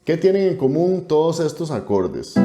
¿Qué tienen en común todos estos acordes?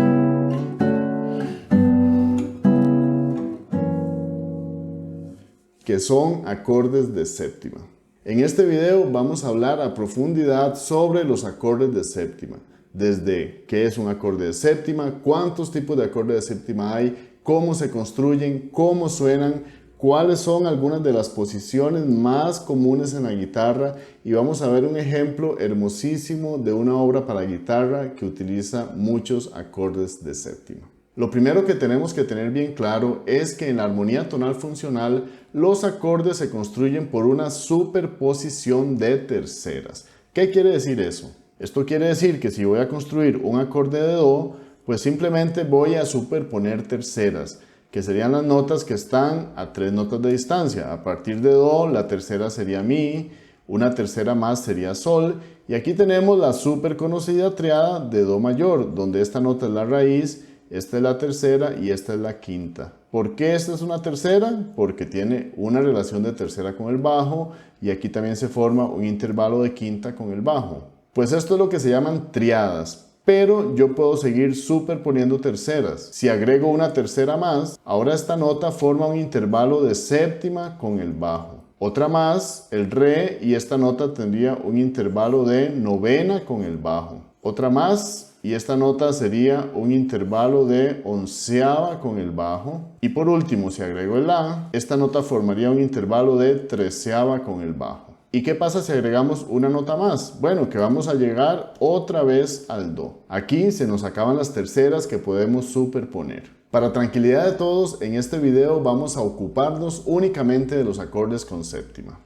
Que son acordes de séptima. En este video vamos a hablar a profundidad sobre los acordes de séptima. Desde qué es un acorde de séptima, cuántos tipos de acordes de séptima hay, cómo se construyen, cómo suenan, cuáles son algunas de las posiciones más comunes en la guitarra y vamos a ver un ejemplo hermosísimo de una obra para guitarra que utiliza muchos acordes de séptima. Lo primero que tenemos que tener bien claro es que en la armonía tonal funcional los acordes se construyen por una superposición de terceras. ¿Qué quiere decir eso? Esto quiere decir que si voy a construir un acorde de Do, pues simplemente voy a superponer terceras, que serían las notas que están a 3 notas de distancia. A partir de Do, la tercera sería Mi, una tercera más sería Sol, y aquí tenemos la súper conocida triada de Do mayor, donde esta nota es la raíz, esta es la tercera y esta es la quinta. ¿Por qué esta es una tercera? Porque tiene una relación de tercera con el bajo y aquí también se forma un intervalo de quinta con el bajo. Pues esto es lo que se llaman triadas. Pero yo puedo seguir superponiendo terceras. Si agrego una tercera más, ahora esta nota forma un intervalo de séptima con el bajo. Otra más, el Re, y esta nota tendría un intervalo de novena con el bajo. Otra más, y esta nota sería un intervalo de onceava con el bajo. Y por último, si agrego el La, esta nota formaría un intervalo de treceava con el bajo. ¿Y qué pasa si agregamos una nota más? Bueno, que vamos a llegar otra vez al Do. Aquí se nos acaban las terceras que podemos superponer. Para tranquilidad de todos, en este video vamos a ocuparnos únicamente de los acordes con séptima.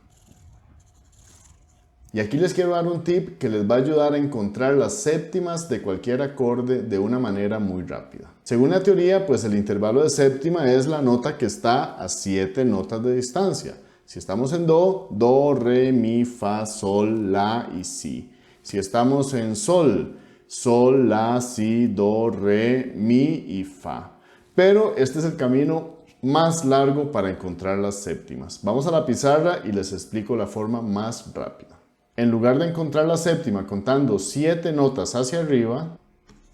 Y aquí les quiero dar un tip que les va a ayudar a encontrar las séptimas de cualquier acorde de una manera muy rápida. Según la teoría, pues el intervalo de séptima es la nota que está a 7 notas de distancia. Si estamos en Do, Do, Re, Mi, Fa, Sol, La y Si. Si estamos en Sol, Sol, La, Si, Do, Re, Mi y Fa. Pero este es el camino más largo para encontrar las séptimas. Vamos a la pizarra y les explico la forma más rápida. En lugar de encontrar la séptima contando 7 notas hacia arriba,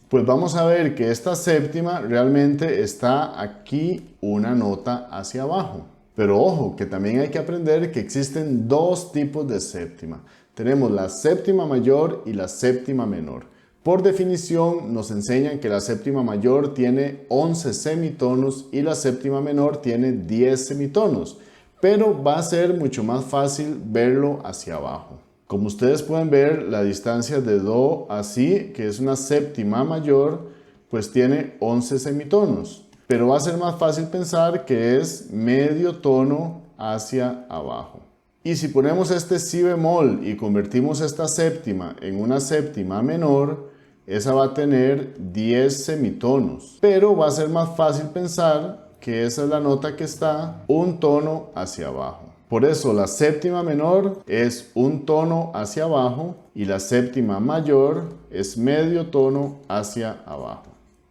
pues vamos a ver que esta séptima realmente está aquí una nota hacia abajo. Pero ojo, que también hay que aprender que existen dos tipos de séptima. Tenemos la séptima mayor y la séptima menor. Por definición nos enseñan que la séptima mayor tiene 11 semitonos y la séptima menor tiene 10 semitonos. Pero va a ser mucho más fácil verlo hacia abajo. Como ustedes pueden ver, la distancia de Do a Si, que es una séptima mayor, pues tiene 11 semitonos. Pero va a ser más fácil pensar que es medio tono hacia abajo. Y si ponemos este Si bemol y convertimos esta séptima en una séptima menor, esa va a tener 10 semitonos. Pero va a ser más fácil pensar que esa es la nota que está un tono hacia abajo. Por eso la séptima menor es un tono hacia abajo y la séptima mayor es medio tono hacia abajo.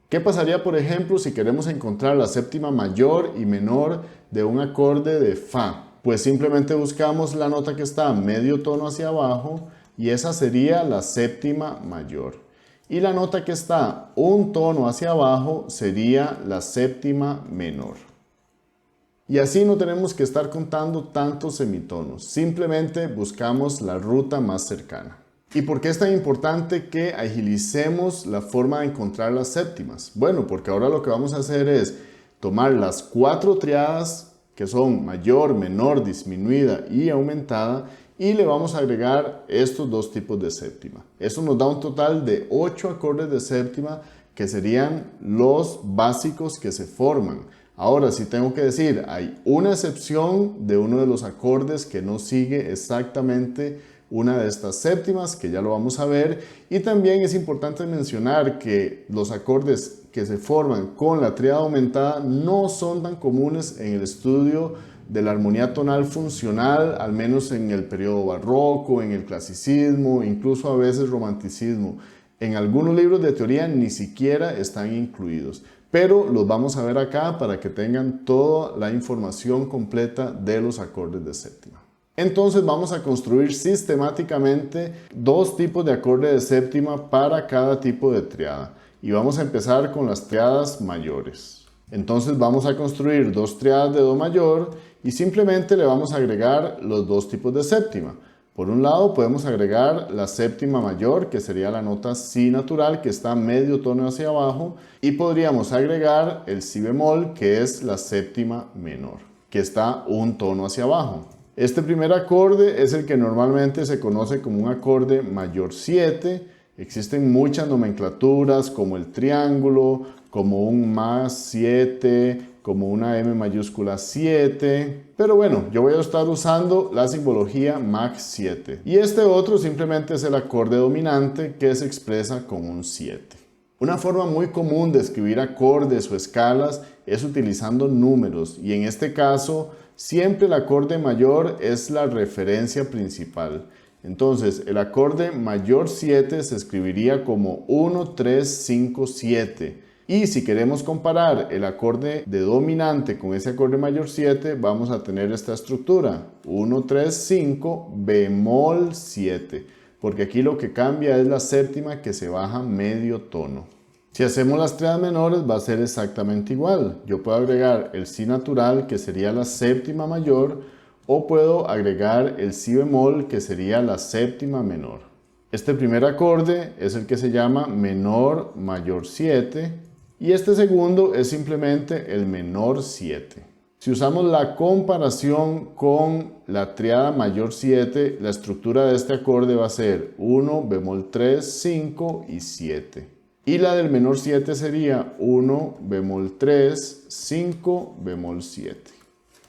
¿Qué pasaría, por ejemplo, si queremos encontrar la séptima mayor y menor de un acorde de Fa? Pues simplemente buscamos la nota que está medio tono hacia abajo y esa sería la séptima mayor. Y la nota que está un tono hacia abajo sería la séptima menor. Y así no tenemos que estar contando tantos semitonos, simplemente buscamos la ruta más cercana. ¿Y por qué es tan importante que agilicemos la forma de encontrar las séptimas? Bueno, porque ahora lo que vamos a hacer es tomar las 4 triadas, que son mayor, menor, disminuida y aumentada, y le vamos a agregar estos dos tipos de séptima. Eso nos da un total de 8 acordes de séptima, que serían los básicos que se forman. Ahora, si tengo que decir, hay una excepción de uno de los acordes que no sigue exactamente una de estas séptimas, que ya lo vamos a ver, y también es importante mencionar que los acordes que se forman con la tríada aumentada no son tan comunes en el estudio de la armonía tonal funcional, al menos en el periodo barroco, en el clasicismo, incluso a veces romanticismo. En algunos libros de teoría ni siquiera están incluidos, pero los vamos a ver acá para que tengan toda la información completa de los acordes de séptima. Entonces vamos a construir sistemáticamente dos tipos de acorde de séptima para cada tipo de triada. Y vamos a empezar con las triadas mayores. Entonces vamos a construir dos triadas de Do mayor y simplemente le vamos a agregar los dos tipos de séptima. Por un lado podemos agregar la séptima mayor, que sería la nota Si natural, que está medio tono hacia abajo, y podríamos agregar el Si bemol, que es la séptima menor, que está un tono hacia abajo. Este primer acorde es el que normalmente se conoce como un acorde mayor 7. Existen muchas nomenclaturas como el triángulo, como un más 7, como una M mayúscula 7. Pero bueno, yo voy a estar usando la simbología Mach 7. Y este otro simplemente es el acorde dominante que se expresa con un 7. Una forma muy común de escribir acordes o escalas es utilizando números, y en este caso siempre el acorde mayor es la referencia principal. Entonces el acorde mayor 7 se escribiría como 1, 3, 5, 7. Y si queremos comparar el acorde de dominante con ese acorde mayor 7, vamos a tener esta estructura: 1, 3, 5, bemol 7. Porque aquí lo que cambia es la séptima, que se baja medio tono. Si hacemos las triadas menores va a ser exactamente igual. Yo puedo agregar el Si natural, que sería la séptima mayor, o puedo agregar el Si bemol, que sería la séptima menor. Este primer acorde es el que se llama menor mayor 7 y este segundo es simplemente el menor 7. Si usamos la comparación con la triada mayor 7, la estructura de este acorde va a ser 1, bemol 3, 5 y 7. Y la del menor 7 sería 1, bemol 3, 5, bemol 7.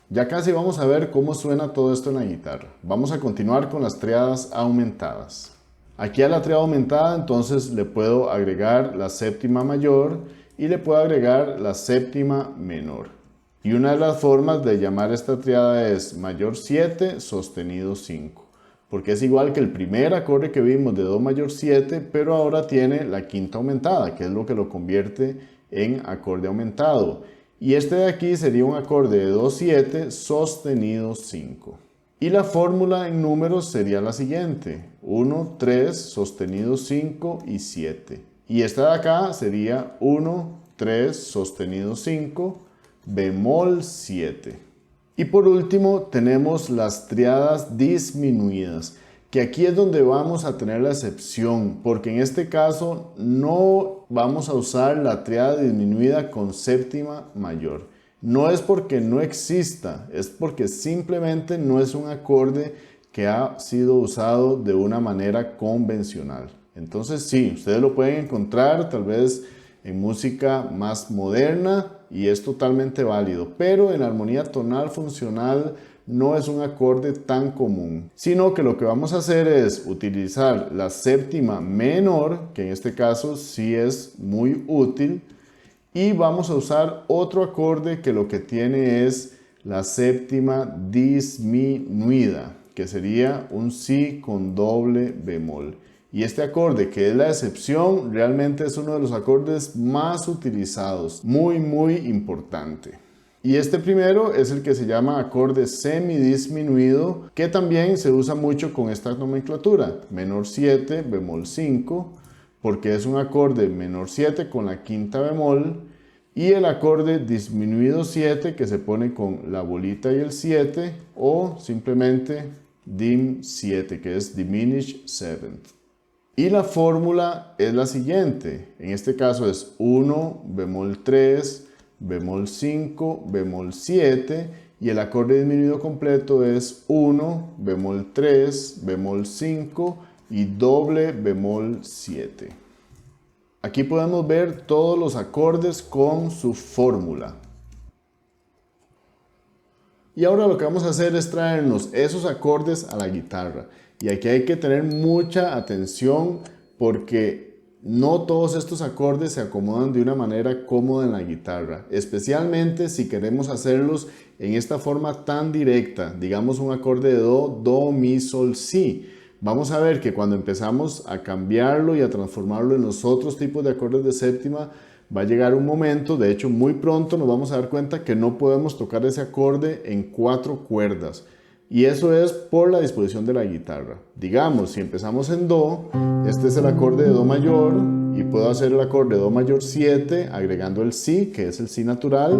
Ya casi vamos a ver cómo suena todo esto en la guitarra. Vamos a continuar con las triadas aumentadas. Aquí a la triada aumentada entonces le puedo agregar la séptima mayor y le puedo agregar la séptima menor. Y una de las formas de llamar esta triada es mayor 7 sostenido 5. Porque es igual que el primer acorde que vimos de Do mayor 7, pero ahora tiene la quinta aumentada, que es lo que lo convierte en acorde aumentado. Y este de aquí sería un acorde de Do 7 sostenido 5. Y la fórmula en números sería la siguiente: 1, 3, sostenido 5 y 7. Y esta de acá sería 1, 3, sostenido 5, bemol 7. Y por último tenemos las triadas disminuidas, que aquí es donde vamos a tener la excepción, porque en este caso no vamos a usar la triada disminuida con séptima mayor. No es porque no exista, es porque simplemente no es un acorde que ha sido usado de una manera convencional. Entonces sí, ustedes lo pueden encontrar tal vez en música más moderna y es totalmente válido, pero en armonía tonal funcional no es un acorde tan común, sino que lo que vamos a hacer es utilizar la séptima menor, que en este caso sí es muy útil, y vamos a usar otro acorde que lo que tiene es la séptima disminuida, que sería un Si con doble bemol. Y este acorde, que es la excepción, realmente es uno de los acordes más utilizados, muy importante. Y este primero es el que se llama acorde semidisminuido, que también se usa mucho con esta nomenclatura: menor 7, bemol 5, porque es un acorde menor 7 con la quinta bemol, y el acorde disminuido 7 que se pone con la bolita y el 7, o simplemente dim 7, que es diminished seventh. Y la fórmula es la siguiente: en este caso es 1, bemol 3, bemol 5, bemol 7, y el acorde disminuido completo es 1, bemol 3, bemol 5 y doble bemol 7. Aquí podemos ver todos los acordes con su fórmula. Y ahora lo que vamos a hacer es traernos esos acordes a la guitarra. Y aquí hay que tener mucha atención porque no todos estos acordes se acomodan de una manera cómoda en la guitarra, especialmente si queremos hacerlos en esta forma tan directa, digamos un acorde de Do, Do, Mi, Sol, Si. Vamos a ver que cuando empezamos a cambiarlo y a transformarlo en los otros tipos de acordes de séptima, va a llegar un momento, de hecho muy pronto nos vamos a dar cuenta que no podemos tocar ese acorde en 4 cuerdas, Y eso es por la disposición de la guitarra. Digamos, si empezamos en Do, este es el acorde de Do mayor y puedo hacer el acorde de Do mayor 7 agregando el Si, que es el Si natural,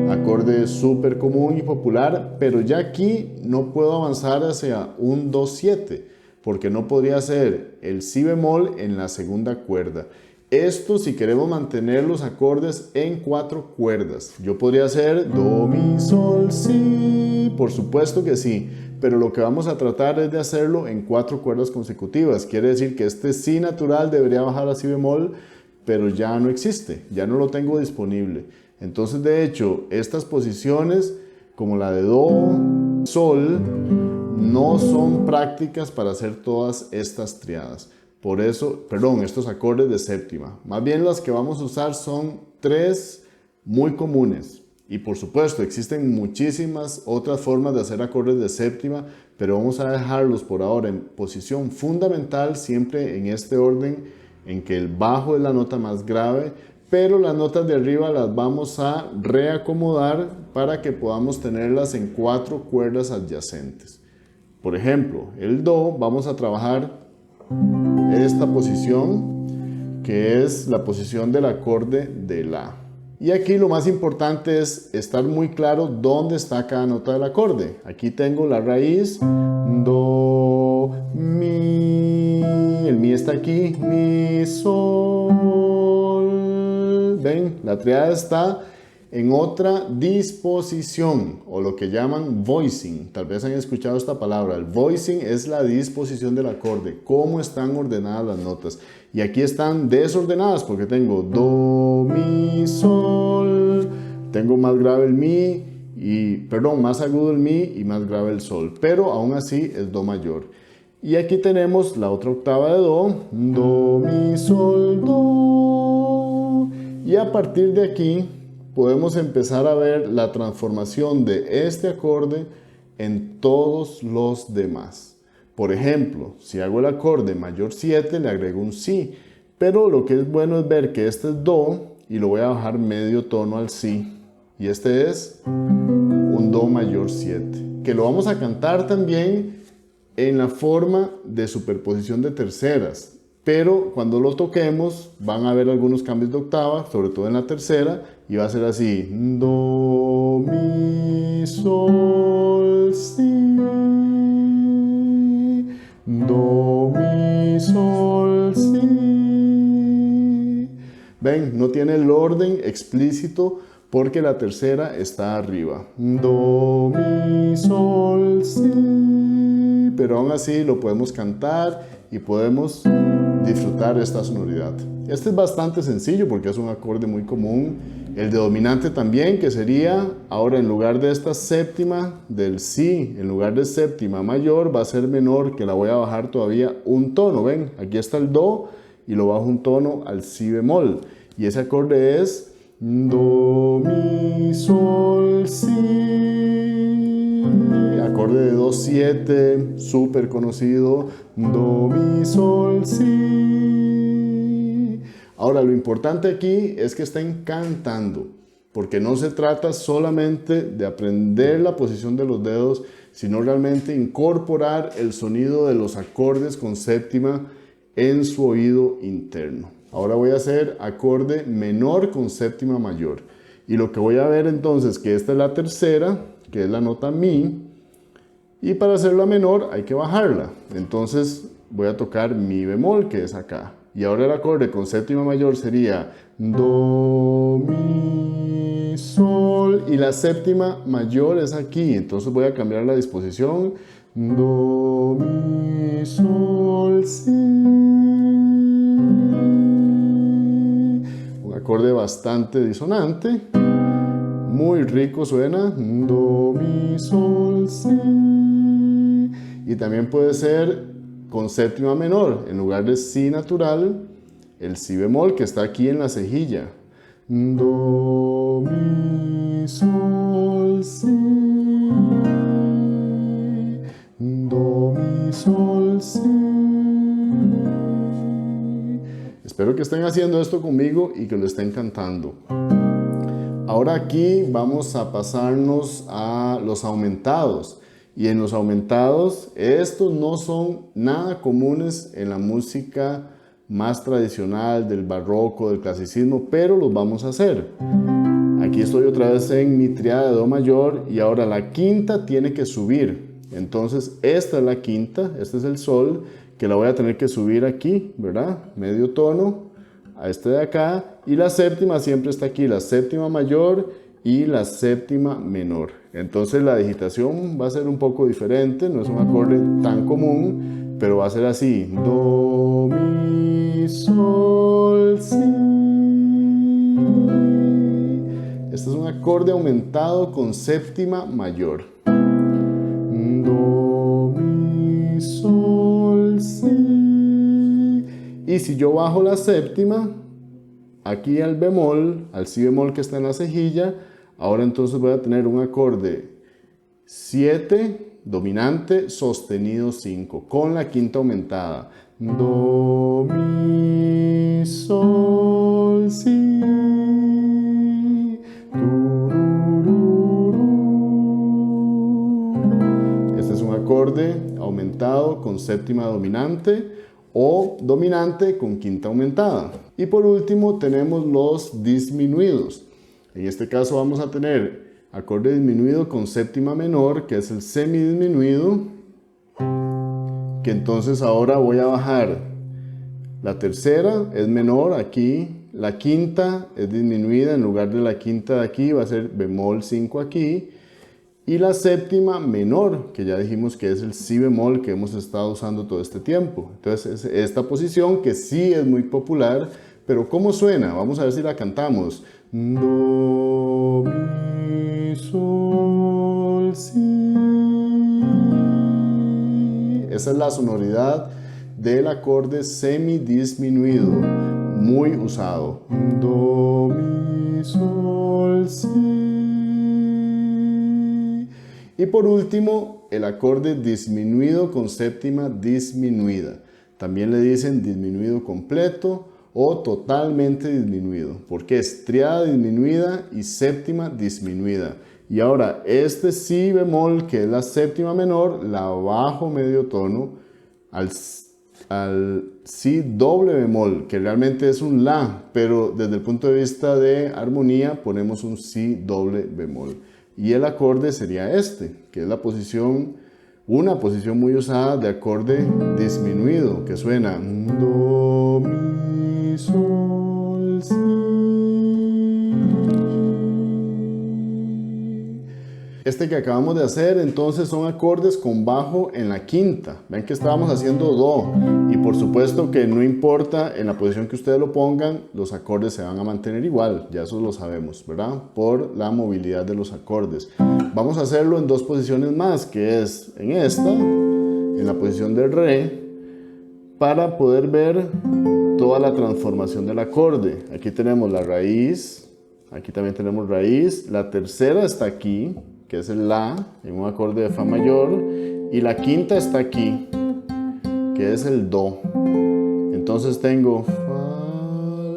acorde súper común y popular, pero ya aquí no puedo avanzar hacia un Do 7 porque no podría hacer el Si bemol en la segunda cuerda. Esto si queremos mantener los acordes en 4 cuerdas. Yo podría hacer Do, Mi, Sol, Si, por supuesto que sí, pero lo que vamos a tratar es de hacerlo en 4 cuerdas consecutivas. Quiere decir que este Si natural debería bajar a Si bemol, pero ya no existe, ya no lo tengo disponible. Entonces, de hecho, estas posiciones, como la de Do, Sol, no son prácticas para hacer todas estas triadas. Por eso, estos acordes de séptima. Más bien las que vamos a usar son 3 muy comunes. Y por supuesto, existen muchísimas otras formas de hacer acordes de séptima, pero vamos a dejarlos por ahora en posición fundamental, siempre en este orden en que el bajo es la nota más grave, pero las notas de arriba las vamos a reacomodar para que podamos tenerlas en 4 cuerdas adyacentes. Por ejemplo, el Do, vamos a trabajar esta posición, que es la posición del acorde de La. Y aquí lo más importante es estar muy claro dónde está cada nota del acorde. Aquí tengo la raíz, Do, Mi, el Mi está aquí, Mi, Sol. ¿Ven? La triada está en otra disposición, o lo que llaman voicing. Tal vez han escuchado esta palabra. El voicing es la disposición del acorde, cómo están ordenadas las notas. Y aquí están desordenadas porque tengo Do, Mi, Sol, tengo más grave el Mi, más agudo el Mi y más grave el Sol, pero aún así es Do mayor. Y aquí tenemos la otra octava de Do, Do, Mi, Sol, Do. Y a partir de aquí podemos empezar a ver la transformación de este acorde en todos los demás. Por ejemplo, si hago el acorde mayor 7, le agrego un Si, pero lo que es bueno es ver que este es Do y lo voy a bajar medio tono al Si, y este es un Do mayor 7, que lo vamos a cantar también en la forma de superposición de terceras. Pero cuando lo toquemos van a haber algunos cambios de octava, sobre todo en la tercera, y va a ser así: Do, Mi, Sol, Si, Do, Mi, Sol, Si. Ven, no tiene el orden explícito porque la tercera está arriba. Do, Mi, Sol, Si. Pero aún así lo podemos cantar y podemos disfrutar esta sonoridad. Este es bastante sencillo porque es un acorde muy común. El de dominante también, que sería, ahora en lugar de esta séptima del Si, en lugar de séptima mayor, va a ser menor, que la voy a bajar todavía un tono. Ven, aquí está el Do y lo bajo un tono al Si bemol. Y ese acorde es Do, Mi, Sol, Si. Acorde de Do 7, súper conocido. Do, Mi, Sol, Si. Ahora, lo importante aquí es que estén cantando, porque no se trata solamente de aprender la posición de los dedos, sino realmente incorporar el sonido de los acordes con séptima en su oído interno. Ahora voy a hacer acorde menor con séptima mayor. Y lo que voy a ver entonces, que esta es la tercera, que es la nota Mi, y para hacerla menor hay que bajarla. Entonces voy a tocar Mi bemol, que es acá. Y ahora el acorde con séptima mayor sería Do, Mi, Sol, y la séptima mayor es aquí. Entonces voy a cambiar la disposición. Do, Mi, Sol, Si. Un acorde bastante disonante. Muy rico suena. Do, Mi, Sol, Si. Y también puede ser con séptima menor, en lugar de Si natural, el Si bemol que está aquí en la cejilla. Do, Mi, Sol, Si. Do, Mi, Sol, Si. Espero que estén haciendo esto conmigo y que lo estén cantando. Ahora aquí vamos a pasarnos a los aumentados. Y en los aumentados, estos no son nada comunes en la música más tradicional del barroco, del clasicismo, pero los vamos a hacer. Aquí estoy otra vez en mi triada de do mayor y ahora la quinta tiene que subir. Entonces esta es la quinta, este es el sol, que la voy a tener que subir aquí, ¿verdad? Medio tono a este de acá, y la séptima siempre está aquí, la séptima mayor y la séptima menor. Entonces la digitación va a ser un poco diferente, no es un acorde tan común, pero va a ser así: do, mi, sol, si. Este es un acorde aumentado con séptima mayor. Do, mi, sol, si. Y si yo bajo la séptima, aquí al bemol, al si bemol que está en la cejilla, ahora entonces voy a tener un acorde 7, dominante, sostenido 5, con la quinta aumentada. Do, mi, sol, si. Este es un acorde aumentado con séptima dominante o dominante con quinta aumentada. Y por último tenemos los disminuidos. En este caso vamos a tener acorde disminuido con séptima menor, que es el semidisminuido, que entonces ahora voy a bajar. La tercera es menor aquí, la quinta es disminuida, en lugar de la quinta de aquí va a ser bemol 5 aquí, y la séptima menor, que ya dijimos que es el si bemol que hemos estado usando todo este tiempo. Entonces esta posición que sí es muy popular, pero ¿cómo suena? Vamos a ver si la cantamos. Do, mi, sol, si. Esa es la sonoridad del acorde semidisminuido, muy usado. Do, mi, sol, si. Y por último, el acorde disminuido con séptima disminuida. También le dicen disminuido completo o totalmente disminuido, porque es triada disminuida y séptima disminuida. Y ahora, este si bemol, que es la séptima menor, la bajo medio tono al si doble bemol, que realmente es un la, pero desde el punto de vista de armonía ponemos un si doble bemol. Y el acorde sería este, que es la posición, una posición muy usada de acorde disminuido, que suena do, mi, sol, si. Este que acabamos de hacer entonces son acordes con bajo en la quinta. Ven que estábamos haciendo do, y por supuesto que no importa en la posición que ustedes lo pongan, los acordes se van a mantener igual, ya eso lo sabemos, ¿verdad? Por la movilidad de los acordes. Vamos a hacerlo en dos posiciones más, que es en esta, en la posición de re, para poder ver toda la transformación del acorde. Aquí tenemos la raíz, aquí también tenemos raíz, la tercera está aquí, que es el la, en un acorde de fa mayor, y la quinta está aquí, que es el do. Entonces tengo fa,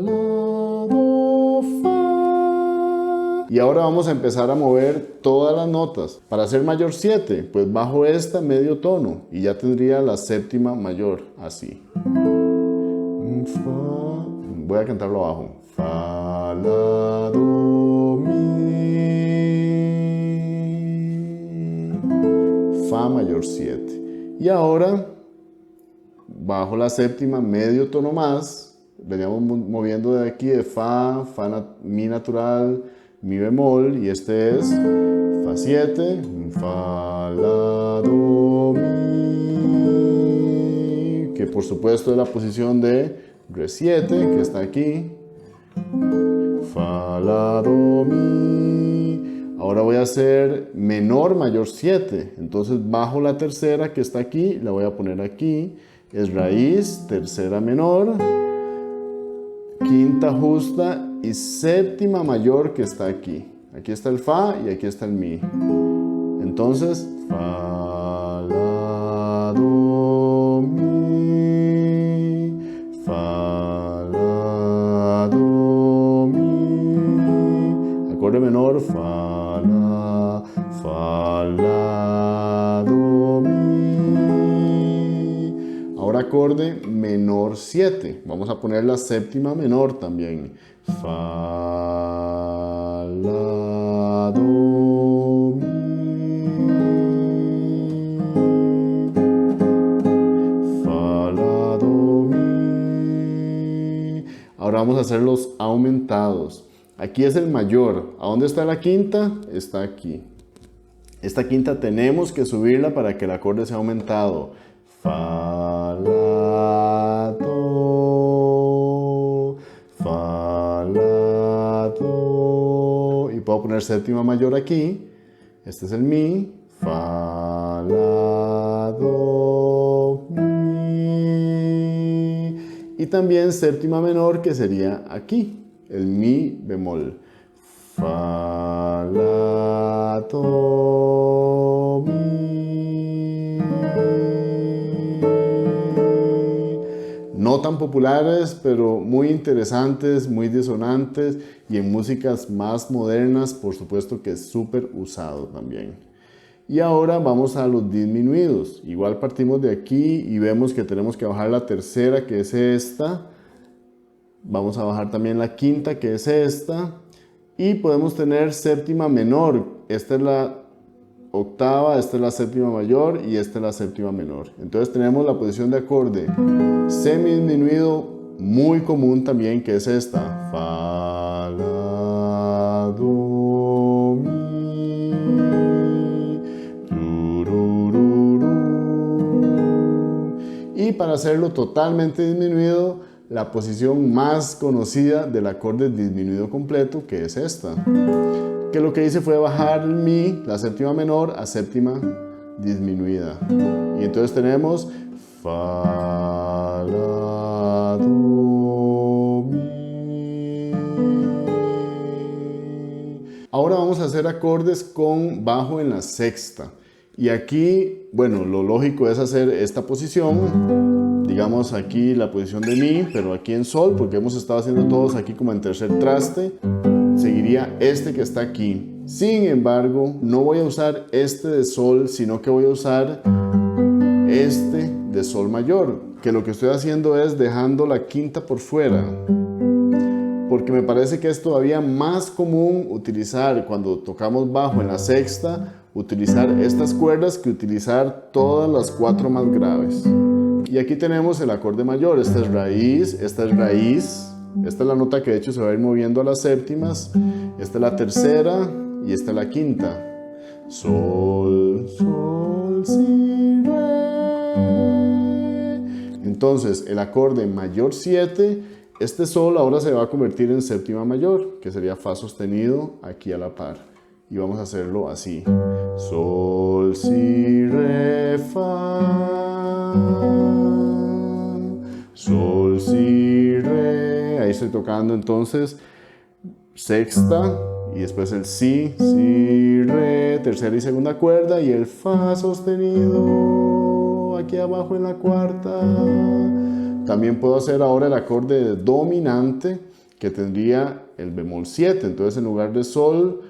la, do, fa. Y ahora vamos a empezar a mover todas las notas. Para hacer mayor 7, pues bajo esta medio tono, y ya tendría la séptima mayor, así. Fa. Voy a cantarlo abajo. Fa, la, do, mi. Fa mayor 7. Y ahora, bajo la séptima, medio tono más, veníamos moviendo de aquí de fa, mi natural, mi bemol, y este es fa 7, fa, la, do, mi, que por supuesto es la posición de re 7, que está aquí, fa, la, do, mi. Ahora voy a hacer menor mayor 7, entonces bajo la tercera que está aquí, la voy a poner aquí, es raíz, tercera menor, quinta justa y séptima mayor que está aquí. Aquí está el fa y aquí está el mi. Entonces, fa, la, do, mi, fa, la, do, mi. Acorde menor, fa, la, do. acorde menor 7. Vamos a poner la séptima menor también. Fa, la, do, mi. Fa, la, do, mi. Ahora vamos a hacer los aumentados. Aquí es el mayor. ¿A dónde está la quinta? Está aquí. Esta quinta tenemos que subirla para que el acorde sea aumentado. Fa, la, do, fa, la, do. Y puedo poner séptima mayor aquí. Este es el mi. Fa, la, do, mi. Y también séptima menor, que sería aquí, el mi bemol. Fa, la, do, mi. No tan populares, pero muy interesantes, muy disonantes, y en músicas más modernas, por supuesto que es súper usado también. Y ahora vamos a los disminuidos. Igual partimos de aquí y vemos que tenemos que bajar la tercera, que es esta. Vamos a bajar también la quinta, que es esta. Y podemos tener séptima menor. Esta es la octava, esta es la séptima mayor y esta es la séptima menor. Entonces tenemos la posición de acorde semidisminuido muy común también, que es esta. Fa, la, do, mi, ru, ru, ru, ru. Y para hacerlo totalmente disminuido, la posición más conocida del acorde disminuido completo, que es esta, que lo que hice fue bajar el mi, la séptima menor, a séptima disminuida. Y entonces tenemos fa, la, do, mi. Ahora vamos a hacer acordes con bajo en la sexta. Y aquí, bueno, lo lógico es hacer esta posición. Digamos aquí la posición de mi, pero aquí en sol, porque hemos estado haciendo todos aquí como en tercer traste. Seguiría este que está aquí. Sin embargo, no voy a usar este de sol, sino que voy a usar este de sol mayor, que lo que estoy haciendo es dejando la quinta por fuera, porque me parece que es todavía más común utilizar, cuando tocamos bajo en la sexta, utilizar estas cuerdas que utilizar todas las cuatro más graves. Y aquí tenemos el acorde mayor. Esta es raíz, esta es raíz, esta es la nota que de hecho se va a ir moviendo a las séptimas, esta es la tercera y esta es la quinta. Sol, sol, si, re. Entonces el acorde mayor 7, este sol ahora se va a convertir en séptima mayor, que sería fa sostenido aquí a la par. Y vamos a hacerlo así. Sol, si, re, fa. Sol, si, re. Ahí estoy tocando entonces sexta y después el si, si, re, tercera y segunda cuerda y el fa sostenido aquí abajo en la cuarta. También puedo hacer ahora el acorde dominante, que tendría el bemol 7. Entonces en lugar de sol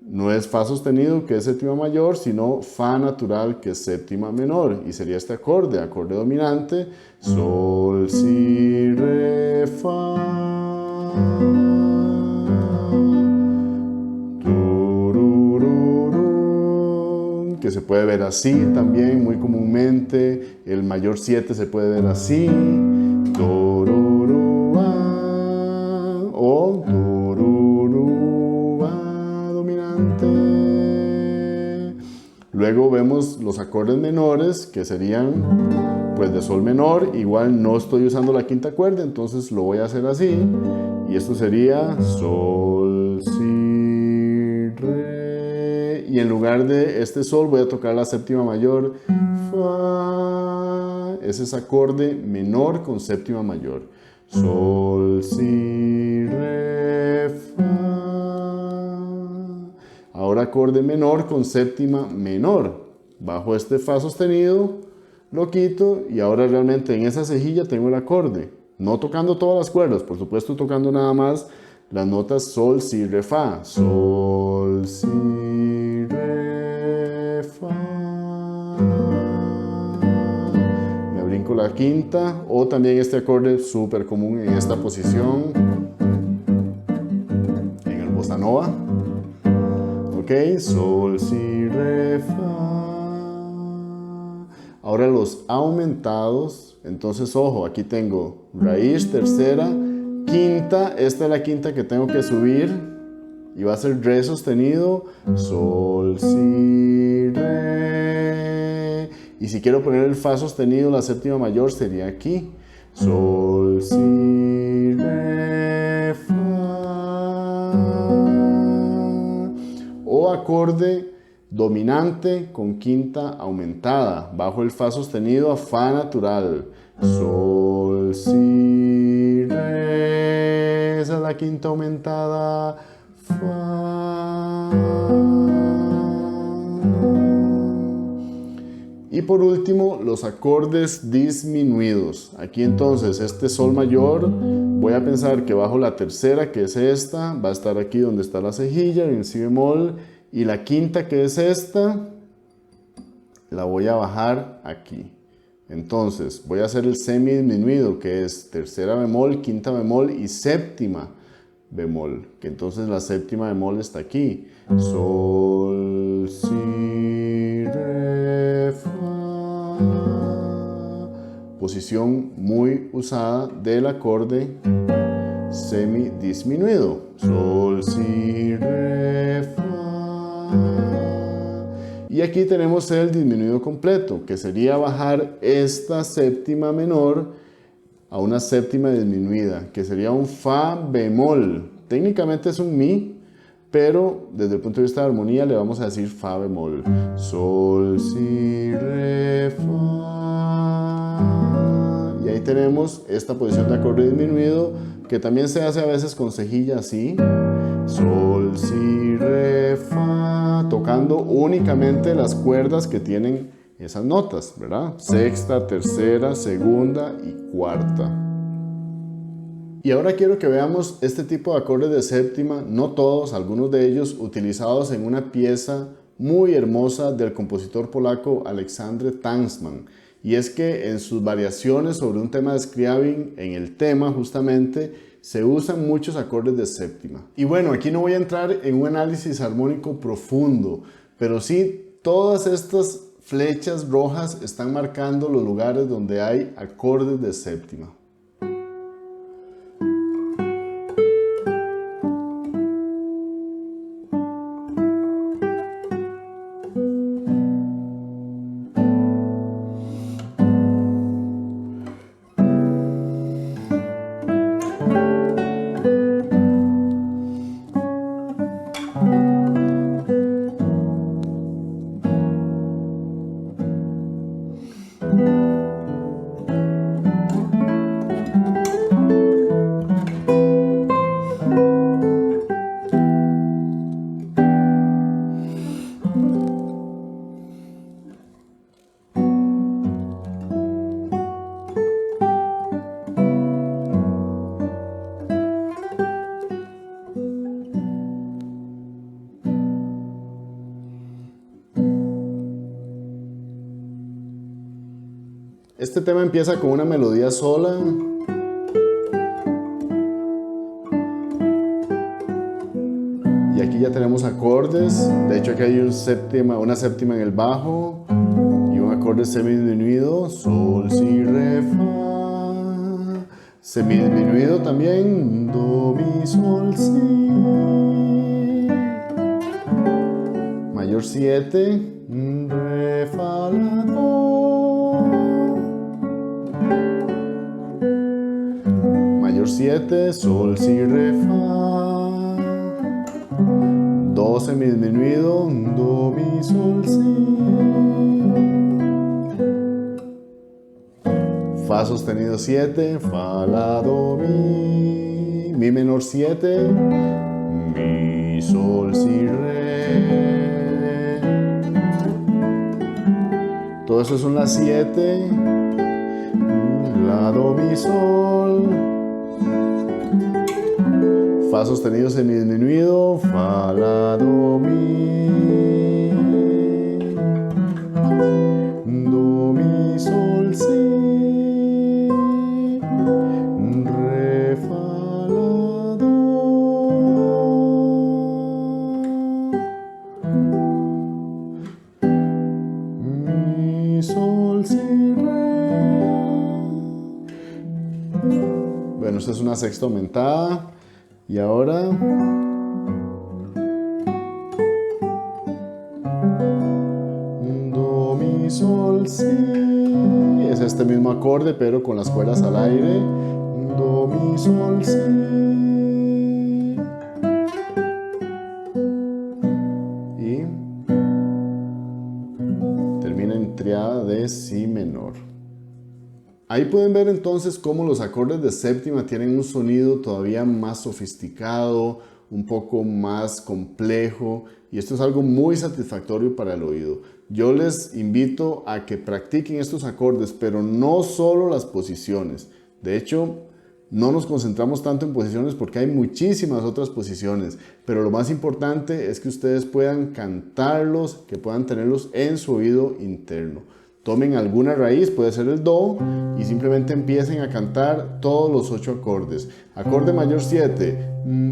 no es fa sostenido, que es séptima mayor, sino fa natural, que es séptima menor. Y sería este acorde, acorde dominante, sol, si, re, fa. Que se puede ver así también, muy comúnmente. El mayor 7 se puede ver así. O dominante. Luego vemos los acordes menores, que serían pues de sol menor. Igual no estoy usando la quinta cuerda, entonces lo voy a hacer así. Y esto sería sol, si, re. Y en lugar de este sol voy a tocar la séptima mayor, fa. Ese es acorde menor con séptima mayor. Sol, si, re, fa. Ahora acorde menor con séptima menor. Bajo este fa sostenido, lo quito y ahora realmente en esa cejilla tengo el acorde. No tocando todas las cuerdas, por supuesto tocando nada más las notas sol, si, re, fa. Sol, si, re, fa. Me aplico la quinta, o también este acorde súper común en esta posición, en el bossa nova. Ok, sol, si, re, fa. Ahora los aumentados, entonces ojo, aquí tengo raíz, tercera, quinta, esta es la quinta que tengo que subir y va a ser re sostenido, sol, si, re. Y si quiero poner el fa sostenido, la séptima mayor sería aquí, sol, si, re, fa. O acorde dominante con quinta aumentada, bajo el fa sostenido a fa natural, sol, si, re, esa es la quinta aumentada, fa. Y por último, los acordes disminuidos. Aquí entonces este sol mayor, voy a pensar que bajo la tercera, que es esta, va a estar aquí donde está la cejilla, en si bemol, y la quinta, que es esta, la voy a bajar aquí. Entonces voy a hacer el semidisminuido, que es tercera bemol, quinta bemol y séptima bemol, que entonces la séptima bemol está aquí, sol, si, re, fa. Posición muy usada del acorde semidisminuido, sol, si, re, fa. Y aquí tenemos el disminuido completo, que sería bajar esta séptima menor a una séptima disminuida, que sería un fa bemol. Técnicamente es un mi, pero desde el punto de vista de armonía le vamos a decir fa bemol. Sol, si, re, fa. Y ahí tenemos esta posición de acorde disminuido, que también se hace a veces con cejilla así. Sol, si, re, fa, tocando únicamente las cuerdas que tienen esas notas, ¿verdad? Sexta, tercera, segunda y cuarta. Y ahora quiero que veamos este tipo de acordes de séptima, no todos, algunos de ellos utilizados en una pieza muy hermosa del compositor polaco Alexandre Tansman. Y es que en sus variaciones sobre un tema de Scriabin, en el tema justamente, se usan muchos acordes de séptima. Y bueno, aquí no voy a entrar en un análisis armónico profundo, pero sí todas estas flechas rojas están marcando los lugares donde hay acordes de séptima. Este tema empieza con una melodía sola. Y aquí ya tenemos acordes. De hecho aquí hay una séptima en el bajo y un acorde semidisminuido. Sol, si, re, fa. Semidisminuido también. Do, mi, sol, si. Mayor 7. Re, fa, la, do. Mayor 7, sol, si, re, fa. Do semidisminuido, do, mi, sol, si. Fa sostenido 7, fa, la, do, mi menor 7, mi, sol, si, re. Todo eso son las 7, la, do, mi, sol. Fa sostenido semidisminuido, fa, la, do, mi, do, mi, sol, si. una sexta aumentada. Y ahora do, mi, sol, si. Es este mismo acorde, pero con las cuerdas al aire. Do, mi, sol, si. Y termina en triada de si menor. Ahí pueden ver entonces cómo los acordes de séptima tienen un sonido todavía más sofisticado, un poco más complejo, y esto es algo muy satisfactorio para el oído. Yo les invito a que practiquen estos acordes, pero no solo las posiciones. De hecho, no nos concentramos tanto en posiciones porque hay muchísimas otras posiciones, pero lo más importante es que ustedes puedan cantarlos, que puedan tenerlos en su oído interno. Tomen alguna raíz, puede ser el do, y simplemente empiecen a cantar todos los 8 acordes. Acorde mayor 7.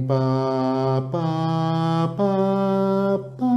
Pa, pa, pa, pa.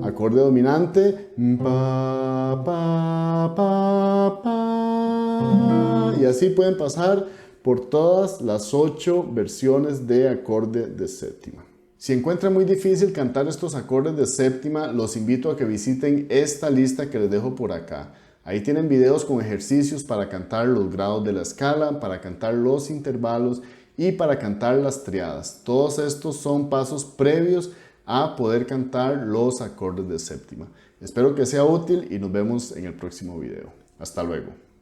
Acorde dominante. Pa, pa, pa, pa. Y así pueden pasar por todas las 8 versiones de acorde de séptima. Si encuentran muy difícil cantar estos acordes de séptima, los invito a que visiten esta lista que les dejo por acá. Ahí tienen videos con ejercicios para cantar los grados de la escala, para cantar los intervalos y para cantar las triadas. Todos estos son pasos previos a poder cantar los acordes de séptima. Espero que sea útil y nos vemos en el próximo video. Hasta luego.